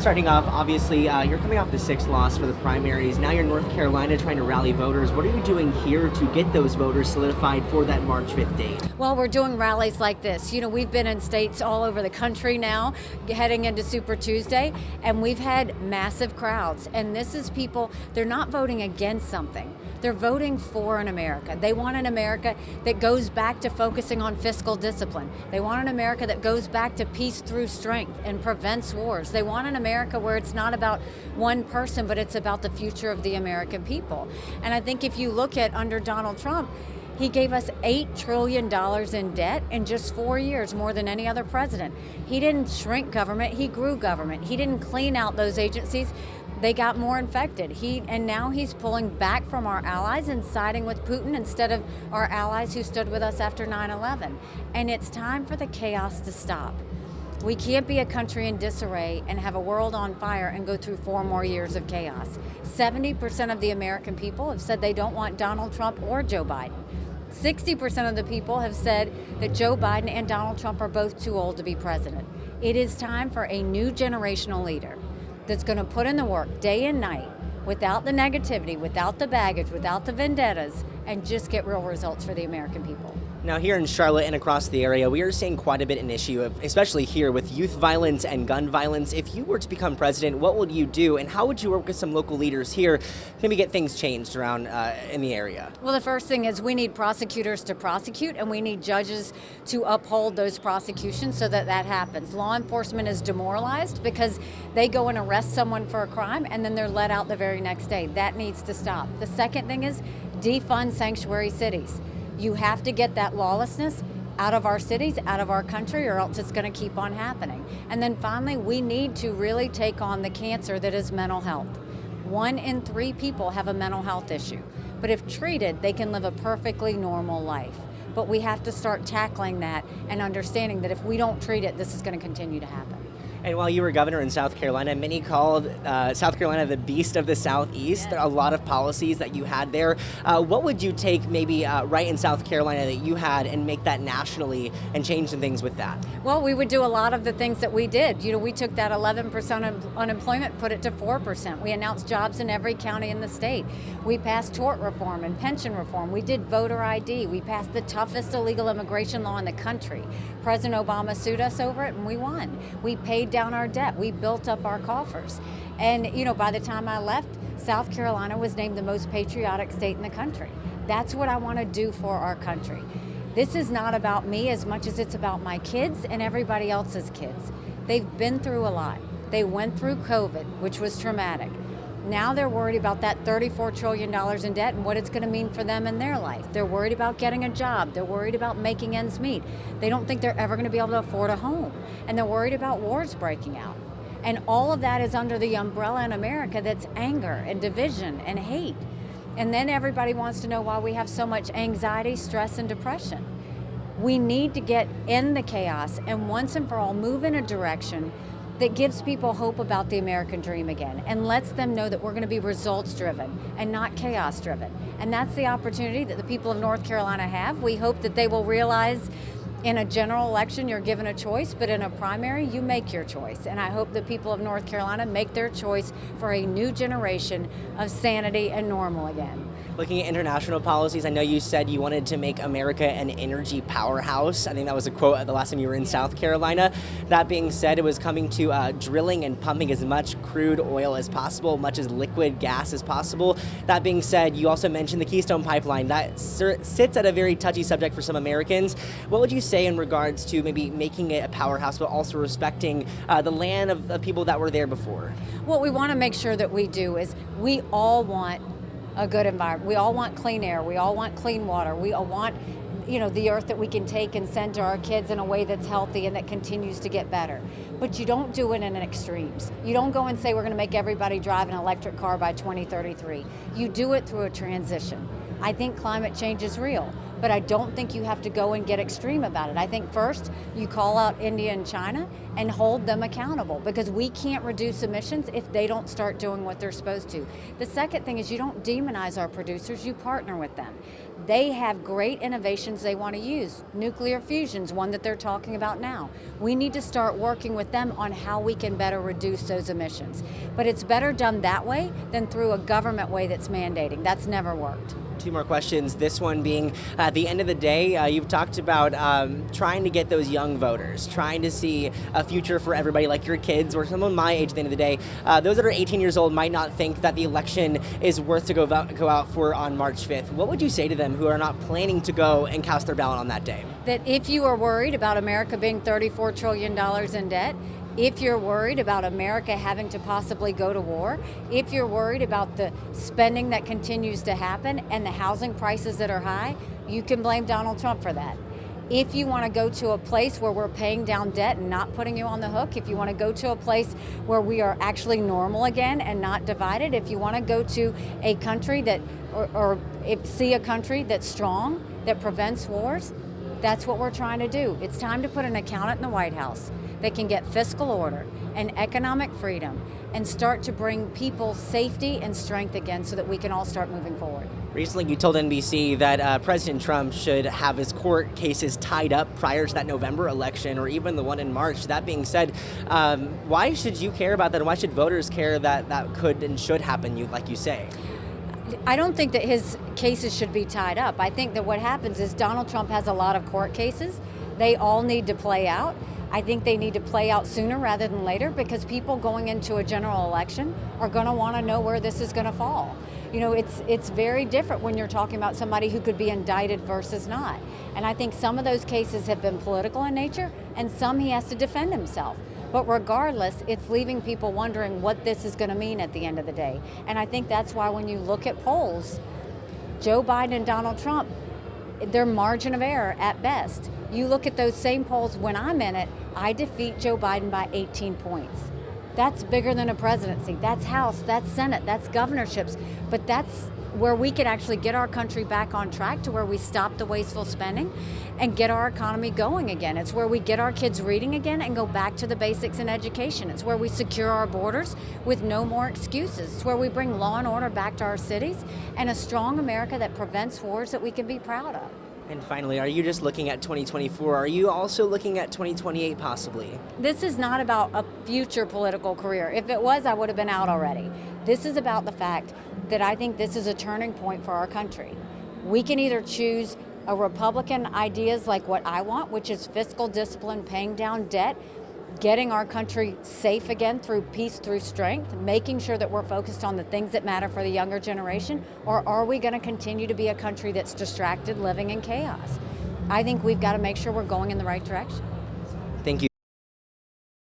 Starting off, obviously, you're coming off the sixth loss for the primaries. Now you're in North Carolina trying to rally voters. What are you doing here to get those voters solidified for that March 5th date? Well, we're doing rallies like this. You know, we've been in states all over the country now, heading into Super Tuesday, and we've had massive crowds. And this is people, they're not voting against something. They're voting for an America. They want an America that goes back to focusing on fiscal discipline. They want an America that goes back to peace through strength and prevents wars. They want an America where it's not about one person, but it's about the future of the American people. And I think if you look at under Donald Trump, he gave us $8 trillion in debt in just 4 years, more than any other president. He didn't shrink government, he grew government. He didn't clean out those agencies. They got more infected. And now he's pulling back from our allies and siding with Putin instead of our allies who stood with us after 9/11. And it's time for the chaos to stop. We can't be a country in disarray and have a world on fire and go through 4 more years of chaos. 70% of the American people have said they don't want Donald Trump or Joe Biden. 60% of the people have said that Joe Biden and Donald Trump are both too old to be president. It is time for a new generational leader that's going to put in the work day and night without the negativity, without the baggage, without the vendettas, and just get real results for the American people. Now here in Charlotte and across the area, we are seeing quite a bit an issue of, especially here with youth violence and gun violence. If you were to become president, what would you do, and how would you work with some local leaders here to maybe get things changed around in the area? Well, the first thing is we need prosecutors to prosecute, and we need judges to uphold those prosecutions so that that happens. Law enforcement is demoralized because they go and arrest someone for a crime and then they're let out the very next day. That needs to stop. The second thing is defund sanctuary cities. You have to get that lawlessness out of our cities, out of our country, or else it's going to keep on happening. And then finally, we need to really take on the cancer that is mental health. 1 in 3 people have a mental health issue, but if treated, they can live a perfectly normal life. But we have to start tackling that and understanding that if we don't treat it, this is going to continue to happen. And while you were governor in South Carolina, many called South Carolina the beast of the Southeast. Yes. There are a lot of policies that you had there. What would you take maybe right in South Carolina that you had and make that nationally and change some things with that? Well, we would do a lot of the things that we did. You know, we took that 11% unemployment, put it to 4%. We announced jobs in every county in the state. We passed tort reform and pension reform. We did voter ID. We passed the toughest illegal immigration law in the country. President Obama sued us over it and we won. We paid down our debt. We built up our coffers. And, you know, by the time I left, South Carolina was named the most patriotic state in the country. That's what I want to do for our country. This is not about me as much as it's about my kids and everybody else's kids. They've been through a lot. They went through COVID, which was traumatic. Now they're worried about that $34 trillion in debt and what it's going to mean for them in their life. They're worried about getting a job. They're worried about making ends meet. They don't think they're ever going to be able to afford a home. And they're worried about wars breaking out. And all of that is under the umbrella in America that's anger and division and hate. And then everybody wants to know why we have so much anxiety, stress, and depression. We need to get in the chaos and once and for all move in a direction that gives people hope about the American dream again and lets them know that we're going to be results driven and not chaos driven. And that's the opportunity that the people of North Carolina have. We hope that they will realize in a general election you're given a choice, but in a primary you make your choice. And I hope the people of North Carolina make their choice for a new generation of sanity and normal again. Looking at international policies, I know you said you wanted to make America an energy powerhouse. I think that was a quote the last time you were in South Carolina. That being said, it was coming to drilling and pumping as much crude oil as possible, much as liquid gas as possible. That being said, you also mentioned the Keystone Pipeline. That sits at a very touchy subject for some Americans. What would you say in regards to maybe making it a powerhouse, but also respecting the land of the people that were there before? What we want to make sure that we do is we all want a good environment. We all want clean air. We all want clean water. We all want, you know, the earth that we can take and send to our kids in a way that's healthy and that continues to get better. But you don't do it in extremes. You don't go and say we're going to make everybody drive an electric car by 2033. You do it through a transition. I think climate change is real, but I don't think you have to go and get extreme about it. I think first you call out India and China and hold them accountable, because we can't reduce emissions if they don't start doing what they're supposed to. The second thing is you don't demonize our producers, you partner with them. They have great innovations they want to use. Nuclear fusion's one that they're talking about now. We need to start working with them on how we can better reduce those emissions. But it's better done that way than through a government way that's mandating. That's never worked. Two more questions. This one being, at the end of the day, you've talked about trying to get those young voters, trying to see a future for everybody, like your kids or someone my age at the end of the day. Those that are 18 years old might not think that the election is worth to go out for on March 5th. What would you say to them who are not planning to go and cast their ballot on that day? That if you are worried about America being $34 trillion in debt, if you're worried about America having to possibly go to war, if you're worried about the spending that continues to happen and the housing prices that are high, you can blame Donald Trump for that. If you want to go to a place where we're paying down debt and not putting you on the hook, if you want to go to a place where we are actually normal again and not divided, if you want to go to a country that, see a country that's strong, that prevents wars, that's what we're trying to do. It's time to put an accountant in the White House that can get fiscal order and economic freedom and start to bring people safety and strength again so that we can all start moving forward. Recently, you told NBC that President Trump should have his court cases tied up prior to that November election or even the one in March. That being said, why should you care about that, and why should voters care that that could and should happen, like you say? I don't think that his cases should be tied up. I think that what happens is Donald Trump has a lot of court cases. They all need to play out. I think they need to play out sooner rather than later, because people going into a general election are going to want to know where this is going to fall. You know, it's very different when you're talking about somebody who could be indicted versus not. And I think some of those cases have been political in nature, and some he has to defend himself. But regardless, it's leaving people wondering what this is going to mean at the end of the day. And I think that's why when you look at polls, Joe Biden and Donald Trump, their margin of error at best. You look at those same polls when I'm in it, I defeat Joe Biden by 18 points. That's bigger than a presidency. That's House, that's Senate, that's governorships. But that's where we can actually get our country back on track to where we stop the wasteful spending and get our economy going again. It's where we get our kids reading again and go back to the basics in education. It's where we secure our borders with no more excuses. It's where we bring law and order back to our cities and a strong America that prevents wars that we can be proud of. And finally, are you just looking at 2024? Are you also looking at 2028 possibly? This is not about a future political career. If it was, I would have been out already. This is about the fact that I think this is a turning point for our country. We can either choose a Republican ideas like what I want, which is fiscal discipline, paying down debt, getting our country safe again through peace, through strength, making sure that we're focused on the things that matter for the younger generation, or are we going to continue to be a country that's distracted, living in chaos? I think we've got to make sure we're going in the right direction.